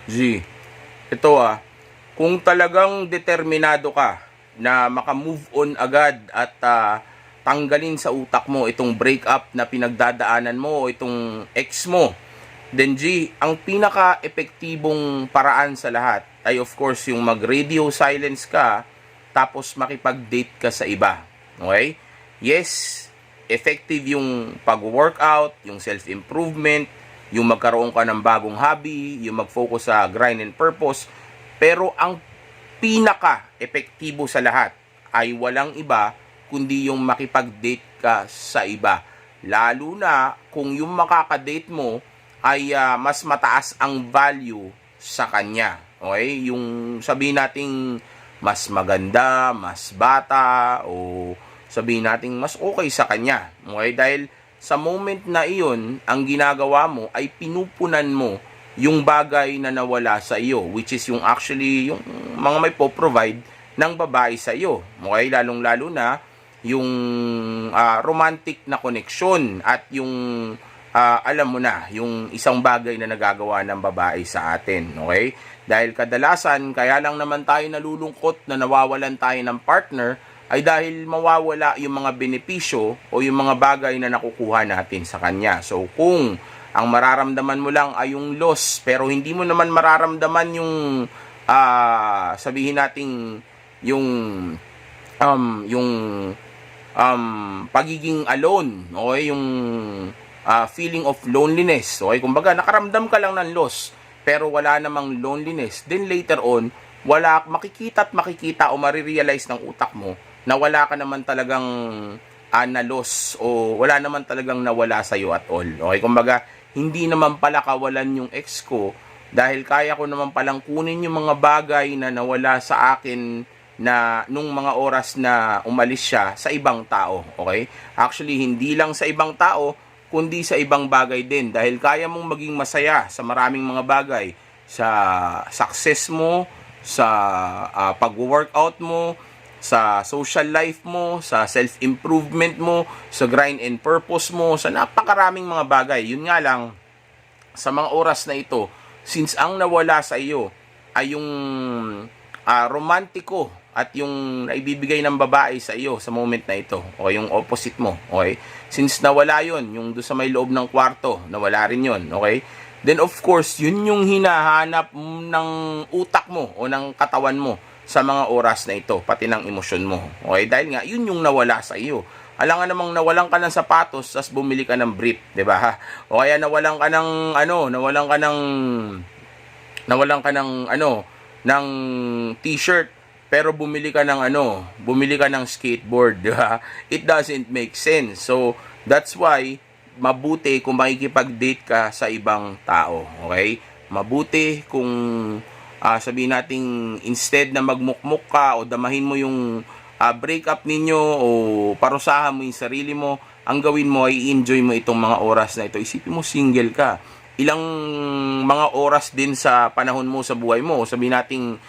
G, ito kung talagang determinado ka na maka-move on agad at tanggalin sa utak mo itong breakup na pinagdadaanan mo o itong ex mo, then G, ang pinaka-epektibong paraan sa lahat ay of course yung mag-radio silence ka tapos makipag-date ka sa iba. Okay? Yes, effective yung pag-workout, yung self-improvement, yung magkaroon ka ng bagong hobby, yung mag-focus sa grind and purpose. Pero ang pinaka-epektibo sa lahat ay walang iba kundi yung makipag-date ka sa iba. Lalo na kung yung makaka-date mo ay mas mataas ang value sa kanya. Okay? Yung sabihin nating mas maganda, mas bata, o sabihin nating mas okay sa kanya. Okay? Dahil sa moment na iyon, ang ginagawa mo ay pinupunan mo yung bagay na nawala sa iyo, which is yung actually yung mga may po-provide ng babae sa iyo. Okay? Lalong-lalo na yung romantic na connection at yung alam mo na, yung isang bagay na nagagawa ng babae sa atin. Okay? Dahil kadalasan, kaya lang naman tayo nalulungkot na nawawalan tayo ng partner ay dahil mawawala yung mga benepisyo o yung mga bagay na nakukuha natin sa kanya. So, kung ang mararamdaman mo lang ay yung loss, pero hindi mo naman mararamdaman yung sabihin nating yung yung pagiging alone, okay, yung feeling of loneliness, okay, kumbaga nakaramdam ka lang ng loss pero wala namang loneliness, then later on makikita o marirealize ng utak mo na wala ka naman talagang na-loss o wala naman talagang nawala sa'yo at all. Okay, kumbaga, hindi naman pala kawalan yung ex ko dahil kaya ko naman palang kunin yung mga bagay na nawala sa akin na nung mga oras na umalis siya sa ibang tao. Okay? Actually, hindi lang sa ibang tao, kundi sa ibang bagay din. Dahil kaya mong maging masaya sa maraming mga bagay. Sa success mo, sa pag-workout mo, sa social life mo, sa self-improvement mo, sa grind and purpose mo, sa napakaraming mga bagay. Yun nga lang, sa mga oras na ito, since ang nawala sa iyo ay yung romantiko at yung naibibigay ng babae sa iyo sa moment na ito, o yung opposite mo, okay? Since nawala yon, yung doon sa may loob ng kwarto, nawala rin yon, okay? Then of course, yun yung hinahanap ng utak mo o ng katawan mo sa mga oras na ito, pati ng emosyon mo. Okay? Dahil nga, yun yung nawala sa iyo. Alam nga namang nawalan ka ng sapatos, tas bumili ka ng brief, 'di ba? O kaya nawalan ka ng ng t-shirt, pero bumili ka ng skateboard, 'di ba? It doesn't make sense. So, that's why mabuti kung makikipag-date ka sa ibang tao, okay? Mabuti kung sabihin nating instead na magmukmuk ka o damahin mo yung breakup ninyo o parusahan mo yung sarili mo, ang gawin mo ay enjoy mo itong mga oras na ito. Isipin mo single ka. Ilang mga oras din sa panahon mo sa buhay mo. Sabihin nating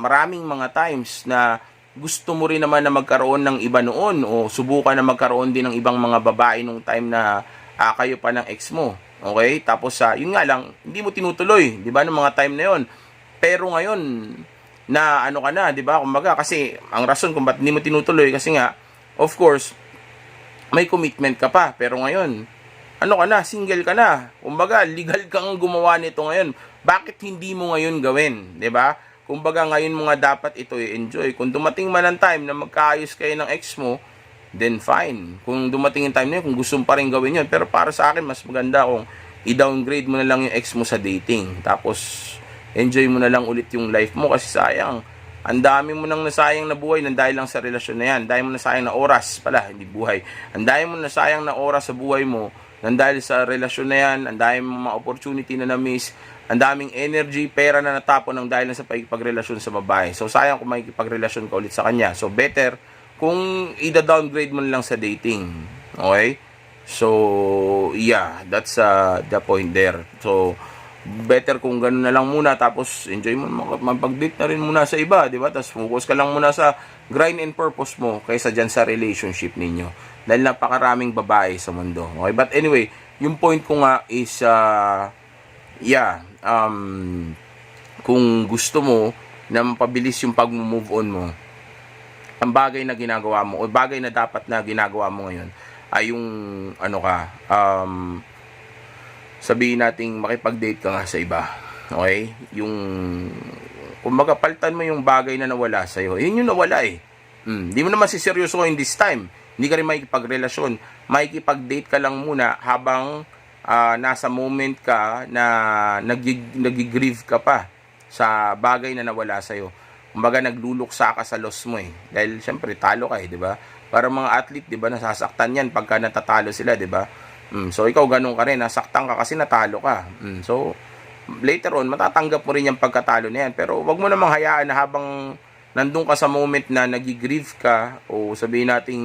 maraming mga times na gusto mo rin naman na magkaroon ng iba noon o subukan na magkaroon din ng ibang mga babae nung time na kayo pa ng ex mo. Okay? Tapos yun nga lang, hindi mo tinutuloy, 'di ba, nung mga time na yon. Pero ngayon, na ano ka na, 'di ba? Kumbaga kasi ang rason kung bakit hindi mo tinutuloy kasi nga of course may commitment ka pa. Pero ngayon, ano ka na, single ka na. Kumbaga legal kang gumawa nito ngayon. Bakit hindi mo ngayon gawin, 'di ba? Kumbaga ngayon mo nga dapat ito i-enjoy. Kung dumating man ang time na magkaayos kayo ng ex mo, then fine. Kung dumating yung time na yun, kung gusto mo pa rin gawin yun. Pero para sa akin, mas maganda kung i-downgrade mo na lang yung ex mo sa dating. Tapos enjoy mo na lang ulit yung life mo kasi sayang. Ang dami mo nang nasayang na buhay nang dahil lang sa relasyon na yan. Ang dami mo nasayang na oras pala, hindi buhay. Ang dami mo nasayang na oras sa buhay mo nang dahil sa relasyon na yan. Ang dami mo mga opportunity na na-miss. Ang daming energy, pera na natapon nang dahil lang sa pagrelasyon sa babae. So sayang kung makikipagrelasyon ka ulit sa kanya. So better kung i-downgrade mo na lang sa dating. Okay? So yeah, that's the point there. So better kung gano'n na lang muna, tapos enjoy mo, mapag-date na rin muna sa iba, di ba? Tapos focus ka lang muna sa grind and purpose mo kaysa dyan sa relationship ninyo. Dahil napakaraming babae sa mundo. Okay? But anyway, yung point ko nga is, kung gusto mo na mapabilis yung pag-move on mo, ang bagay na ginagawa mo o bagay na dapat na ginagawa mo ngayon ay yung sabihin nating makipag-date ka nga sa iba. Okay? Yung kumbaga palitan mo yung bagay na nawala sa iyo. Yun yung nawala eh. Hindi mo naman siseryoso in this time. Hindi ka rin makikipagrelasyon. Makikipag-date ka lang muna habang nasa moment ka na nag-grieve ka pa sa bagay na nawala sa iyo. Kumbaga nagluluksa ka sa loss mo eh. Dahil syempre talo ka eh, 'di ba? Para mga athlete, 'di ba, nasasaktan 'yan pagka natatalo sila, 'di ba? So ikaw ganun ka rin, nasaktan ka kasi natalo ka. So later on matatanggap mo rin yung pagkatalo na yan, pero wag mo namang hayaan na habang nandun ka sa moment na nagigrieve ka o sabihin nating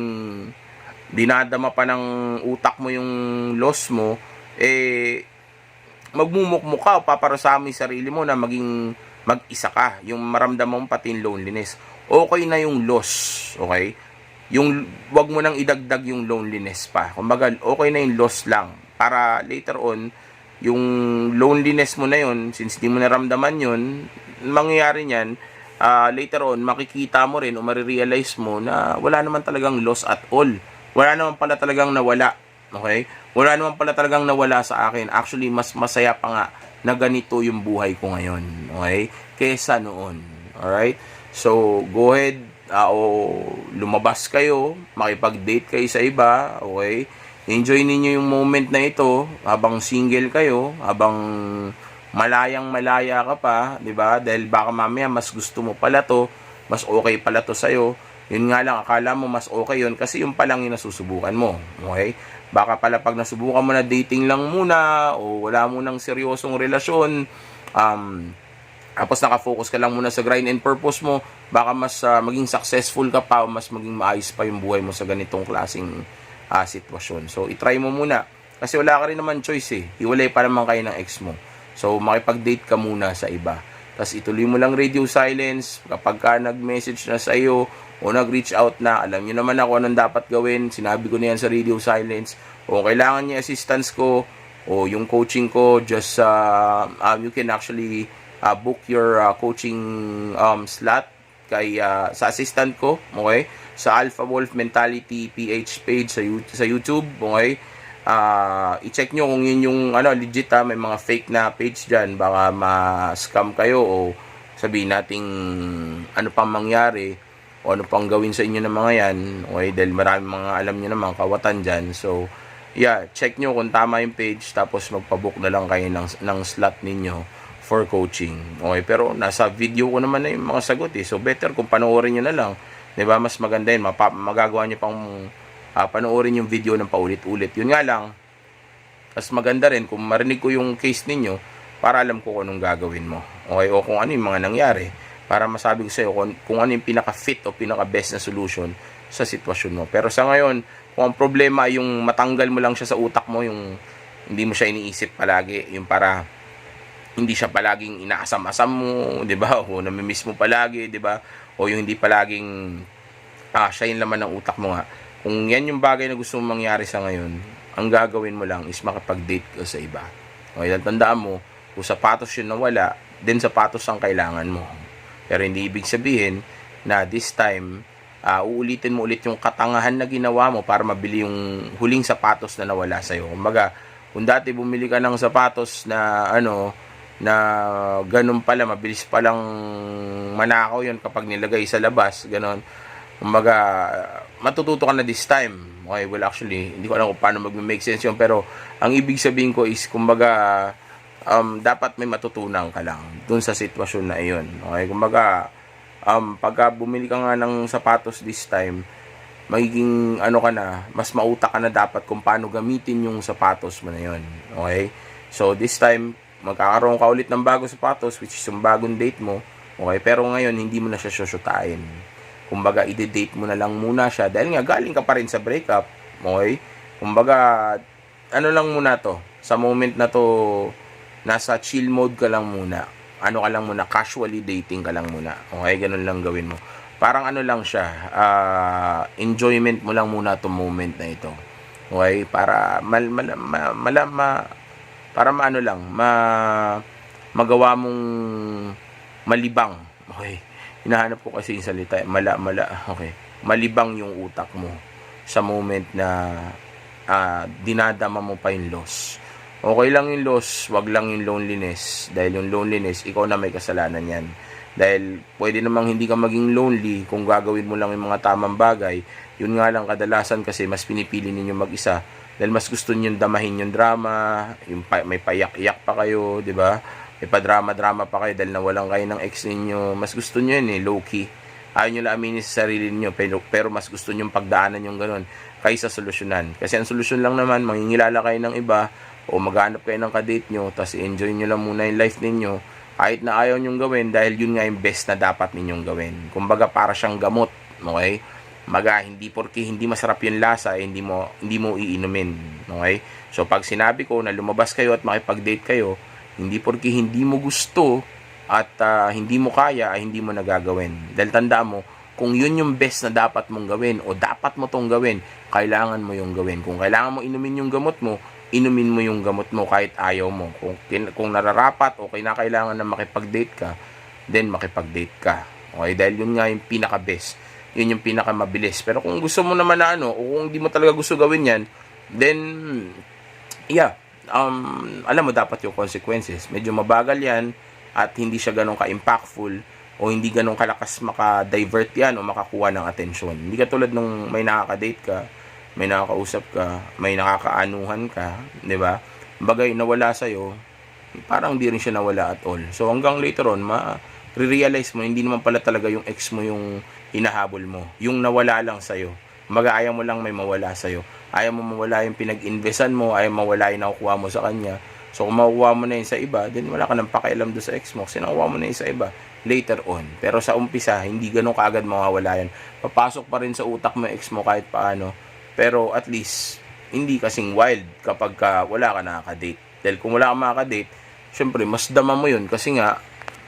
dinadama pa ng utak mo yung loss mo, magmumukmuk ka o paparasama yung sarili mo na maging mag-isa ka, yung maramdaman mo pati yung loneliness. Okay na yung loss, okay? Yung wag mo nang idagdag yung loneliness pa. Kumbaga, okay na yung loss lang para later on yung loneliness mo na yun, since di mo naramdaman yun, mangyayari niyan, later on makikita mo rin o marirealize mo na wala naman talagang loss at all. Wala naman pala talagang nawala. Okay? Wala naman pala talagang nawala sa akin. Actually, mas masaya pa nga na ganito yung buhay ko ngayon. Okay? Kesa noon. Alright? So, go ahead o lumabas kayo, makipag-date kayo sa iba. Okay? Enjoy ninyo yung moment na ito habang single kayo, habang malayang-malaya ka pa, 'di ba? Dahil baka mamaya mas gusto mo pala to, mas okay pala to sa iyo. Yun nga lang, akala mo mas okay yun kasi yung pa lang yung nasusubukan mo. Okay? Baka pala pag nasubukan mo na dating lang muna o wala mo nang seryosong relasyon, tapos nakafocus ka lang muna sa grind and purpose mo, baka mas maging successful ka pa o mas maging maayos pa yung buhay mo sa ganitong klaseng sitwasyon. So, itry mo muna. Kasi wala ka rin naman choice eh. Hiwalay pa naman kayo ng ex mo. So, makipag-date ka muna sa iba. Tapos, ituloy mo lang radio silence. Kapag ka nag-message na sa iyo o nag-reach out na, alam nyo naman ako anong dapat gawin. Sinabi ko na yan sa radio silence. O kailangan niya assistance ko o yung coaching ko, just you can actually book your coaching slot kay sa assistant ko, okay? Sa Alpha Wolf Mentality PH page sa YouTube, okay? I-check nyo kung yun yung legit may mga fake na page dyan, baka ma-scam kayo o sabihin nating ano pang mangyari o ano pang gawin sa inyo ng mga yan, okay? Dahil maraming mga alam nyo naman kawatan dyan. So yeah, check nyo kung tama yung page, tapos magpabook na lang kayo ng slot ninyo for coaching. Okay, pero nasa video ko naman na yung mga sagot eh. So better kung panoorin nyo na lang. 'Di ba? Mas maganda yun. Magagawa nyo pang panoorin yung video ng paulit-ulit. Yun nga lang, mas maganda rin kung marinig ko yung case ninyo para alam ko kung anong gagawin mo. Okay, o kung ano yung mga nangyari. Para masabi ko sa'yo kung ano yung pinaka-fit o pinaka-best na solution sa sitwasyon mo. Pero sa ngayon, kung ang problema ay yung matanggal mo lang siya sa utak mo, yung hindi mo siya iniisip palagi, yung para hindi siya palaging inaasam-asam mo, 'di ba? O namimiss mo palagi, 'di ba? O yung hindi palaging siya yung laman ng utak mo nga. Kung yan yung bagay na gusto mong mangyari sa ngayon, ang gagawin mo lang is makipag-date ka sa iba. Okay, tandaan mo, kung sapatos yun nawala, din sapatos ang kailangan mo. Pero hindi ibig sabihin na this time, uulitin mo ulit yung katangahan na ginawa mo para mabili yung huling sapatos na nawala sa'yo. Kumbaga, kung dati bumili ka ng sapatos na na ganun pala, mabilis palang manakaw yun kapag nilagay sa labas, ganun. Kumbaga, matututo ka na this time. Okay, well actually, hindi ko alam kung paano mag-make sense yun, pero ang ibig sabihin ko is, kumbaga, dapat may matutunan ka lang dun sa sitwasyon na iyon. Okay, kumbaga, pagka bumili ka nga ng sapatos this time, magiging ka na, mas mautak ka na dapat kung paano gamitin yung sapatos mo na yun. Okay, so this time, magkakaroon ka ulit ng bagong sapatos, which is yung bagong date mo. Okay, pero ngayon hindi mo na siya syusyutain. Kumbaga, i-date mo na lang muna siya dahil nga galing ka pa rin sa breakup. Okay, kumbaga, lang muna to, sa moment na to, nasa chill mode ka lang muna. Ka lang muna, casually dating ka lang muna. Okay, ganun lang gawin mo. Parang lang siya, enjoyment mo lang muna to moment na ito. Okay, para magawa mong malibang. Okay. Hinahanap ko kasi yung salita. Mala. Okay. Malibang yung utak mo sa moment na dinadama mo pa yung loss. Okay lang yung loss, wag lang yung loneliness. Dahil yung loneliness, ikaw na may kasalanan yan. Dahil pwede namang hindi ka maging lonely kung gagawin mo lang yung mga tamang bagay. Yun nga lang, kadalasan kasi mas pinipili ninyo mag-isa. Dahil mas gusto niyo damahin yung drama, may payak-iyak pa kayo, di ba? May pa-drama-drama pa kayo dahil nawalan kayo ng ex ninyo. Mas gusto niyo yun low-key. Ayaw nyo lang aminin sa sarili niyo, pero mas gusto nyo pagdaanan yung ganun kaysa solusyonan. Kasi ang solusyon lang naman, mangingilala kayo ng iba, o maghanap kayo ng kadate nyo, tapos enjoy nyo lang muna yung life ninyo, kahit na ayaw nyong gawin, dahil yun nga yung best na dapat ninyong gawin. Kumbaga, para siyang gamot, okay? Hindi porke hindi masarap yung lasa, hindi mo iinumin, okay? So, pag sinabi ko na lumabas kayo at makipag-date kayo, hindi porke hindi mo gusto at hindi mo kaya, ay hindi mo nagagawin. Dahil tandaan mo, kung yun yung best na dapat mong gawin o dapat mo tong gawin, kailangan mo yung gawin. Kung kailangan mo inumin yung gamot mo, inumin mo yung gamot mo kahit ayaw mo. Kung nararapat o kailangan na makipag-date ka, then makipag-date ka. Okay? Dahil yun nga yung pinaka-best. Yun yung pinaka-mabilis. Pero kung gusto mo naman na o kung hindi mo talaga gusto gawin yan, then, yeah, alam mo dapat yung consequences. Medyo mabagal yan at hindi siya ganun ka-impactful o hindi ganun kalakas maka-divert yan o makakuha ng atensyon. Hindi katulad nung may nakaka-date ka, may nakakausap ka, may nakakaanuhan ka, di ba? Bagay nawala sa'yo, parang di rin siya nawala at all. So hanggang later on, re-realize mo, hindi naman pala talaga yung ex mo yung hinahabol mo. Yung nawala lang sa'yo. Ayaw mo lang may mawala sa'yo. Ayaw mo mawala yung pinag-investan mo, ayaw mawala yung nakukuha mo sa kanya. So kung makukuha mo na yun sa iba, then wala ka nang pakialam doon sa ex mo kasi nakukuha mo na yun sa iba later on. Pero sa umpisa, hindi ganun kaagad mawawala yan. Papasok pa rin sa utak mo ex mo kahit paano. Pero at least, hindi kasing wild kapag wala ka nakaka-date. Dahil kung wala ka makaka-date, syempre, mas dama mo yun kasi nga,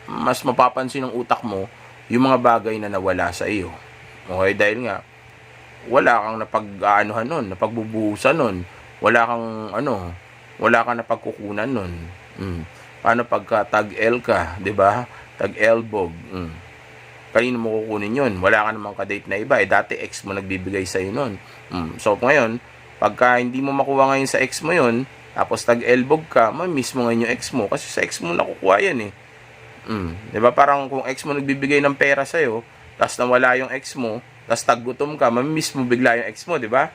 mas mapapansin ng utak mo yung mga bagay na nawala sa iyo. Okay? Dahil nga, wala kang napag-aanuhan nun, napagbubuhusan nun, wala kang napagkukunan nun. Paano pagka tag-L ka, di ba? Tag-elbog. Kanino mo kukunin yun? Wala ka namang kadate na iba. Dati ex mo nagbibigay sa'yo nun. So, ngayon, pagka hindi mo makuha ngayon sa ex mo yun, tapos tag-elbog ka, miss mo ngayon yung ex mo. Kasi sa ex mo nakukuha yan eh. Diba? Parang kung ex mo nagbibigay ng pera sa'yo, tapos nawala yung ex mo, tapos taggutom ka, miss mo bigla yung ex mo, diba?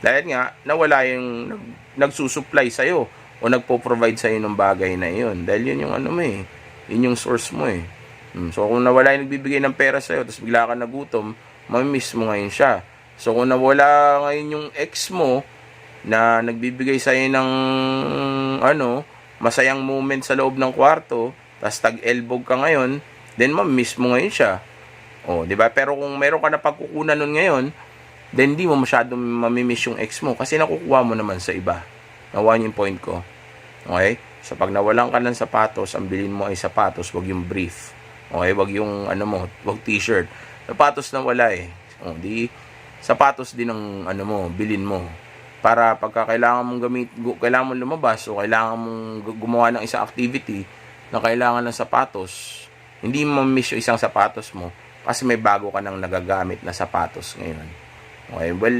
Dahil nga, nawala yung nagsusupply sa'yo o nagpo-provide sa'yo ng bagay na yun. Dahil yun yung yun yung source mo eh. So, kung nawala yung nagbibigay ng pera sa'yo, tapos bigla ka nagutom, miss mo ngayon siya. So, kung nawala ngayon yung ex mo, na nagbibigay sa'yo ng, masayang moment sa loob ng kwarto, tapos tag-elbog ka ngayon, then miss mo ngayon siya. O, di ba? Pero kung meron ka na pagkukunan nun ngayon, then hindi mo masyadong mamimiss yung ex mo, kasi nakukuha mo naman sa iba. Nakuha niyo yung point ko. Okay? So, pag nawalan ka ng sapatos, ang bilhin mo ay sapatos, wag yung brief. Okay, wag yung wag t-shirt. Sapatos na wala eh. Di sapatos din ang bilhin mo. Para pagka kailangan mong lumabas o kailangan mong gumawa ng isang activity na kailangan ng sapatos, hindi mo miss yung isang sapatos mo kasi may bago ka nang nagagamit na sapatos ngayon. Okay, well,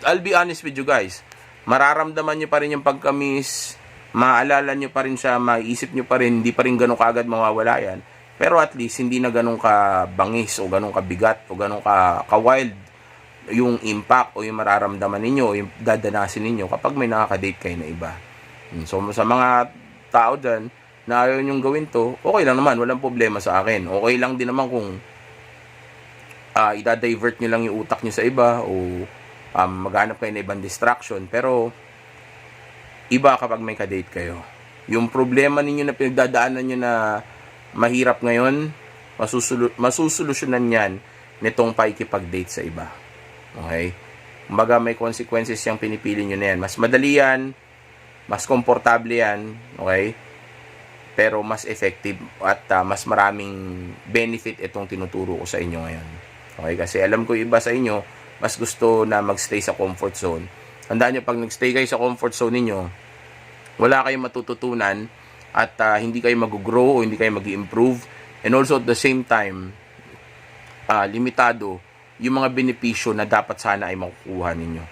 I'll be honest with you guys. Mararamdaman nyo pa rin yung pagka-miss, maalala nyo pa rin siya, maiisip nyo pa rin, hindi pa rin ganun kaagad mawawala yan. Pero at least, hindi na ganun ka-bangis o ganun ka-bigat o ganun ka-wild yung impact o yung mararamdaman ninyo o yung dadanasin ninyo kapag may nakaka-date kayo na iba. So, sa mga tao dyan na ayaw nyong gawin to, okay lang naman, walang problema sa akin. Okay lang din naman kung i-divert nyo lang yung utak nyo sa iba o maghanap kayo na ibang distraction. Pero, iba kapag may ka-date kayo. Yung problema ninyo na pinagdadaanan nyo na mahirap ngayon, masusolusyonan yan nitong pakikipag-date sa iba. Okay? Kumbaga may consequences yung pinipili nyo na yan. Mas madali yan, mas komportable yan, okay? Pero mas effective at mas maraming benefit itong tinuturo ko sa inyo ngayon. Okay? Kasi alam ko iba sa inyo, mas gusto na magstay sa comfort zone. Tandaan nyo, pag nagstay kayo sa comfort zone ninyo, wala kayong matututunan at hindi kayo mag-grow o hindi kayo mag-improve. And also at the same time, limitado yung mga benepisyo na dapat sana ay makukuha ninyo.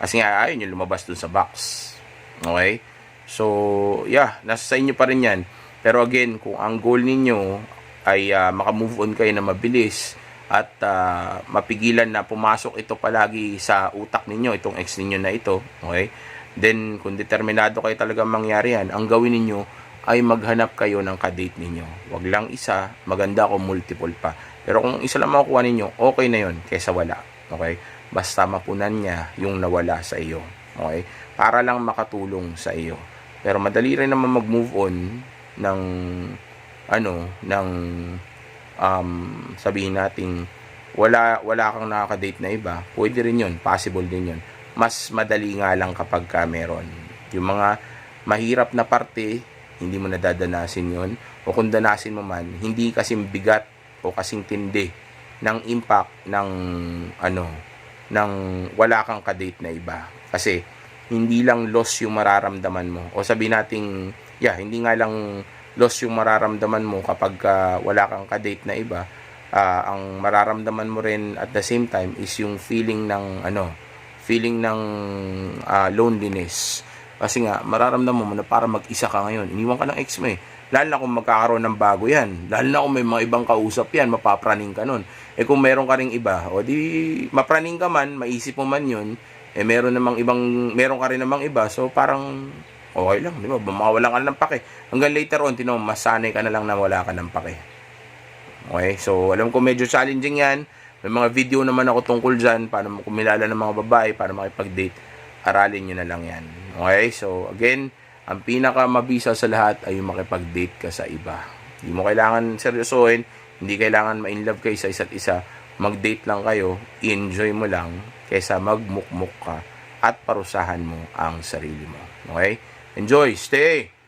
Kasi nga, ayun yung lumabas dun sa box. Okay? So, yeah, nasa sa inyo pa rin yan. Pero again, kung ang goal ninyo ay makamove on kayo na mabilis at mapigilan na pumasok ito palagi sa utak ninyo, itong ex ninyo na ito, okay? Then, kung determinado kayo talaga mangyari yan, ang gawin ninyo ay maghanap kayo ng kadate ninyo. Wag lang isa, maganda kung multiple pa. Pero kung isa lang makukuha ninyo, okay na yon kaysa wala. Okay? Basta mapunan niya yung nawala sa iyo. Okay? Para lang makatulong sa iyo. Pero madali rin naman mag-move on ng sabihin nating wala kang nakaka-date na iba. Pwede rin yun. Possible din yun. Mas madali nga lang kapag meron. Yung mga mahirap na parte, hindi mo nadadanasin yon. O kung danasin mo man, hindi kasing bigat o kasing tindi ng impact ng ng wala kang kadate na iba. Kasi hindi lang loss yung mararamdaman mo. O sabihin nating, hindi nga lang loss yung mararamdaman mo kapag wala kang kadate na iba. Ang mararamdaman mo rin at the same time is yung feeling ng loneliness. Kasi nga, mararamdaman mo na para mag-isa ka ngayon. Iniwan ka ng ex mo eh. Lalo na kung magkakaroon ng bago yan. Lalo na kung may mga ibang kausap yan, mapapraning ka nun. Eh kung meron ka ring iba, o di mapraning ka man, maisip mo man yun, eh meron ka rin namang iba, so parang okay lang, di ba? Mawalan ka ng pake. Hanggang later on, masanay ka na lang na wala ka ng pake. Okay, so alam ko medyo challenging yan. May mga video naman ako tungkol dyan, para kumilala ng mga babae, para makipag-date. Aralin nyo na lang yan. Okay, so again, ang pinakamabisa sa lahat ay yung makipag-date ka sa iba. Hindi mo kailangan seryosohin, hindi kailangan ma-inlove kayo sa isa't isa. Mag-date lang kayo, enjoy mo lang, kaysa magmukmuk ka at parusahan mo ang sarili mo. Okay? Enjoy, stay!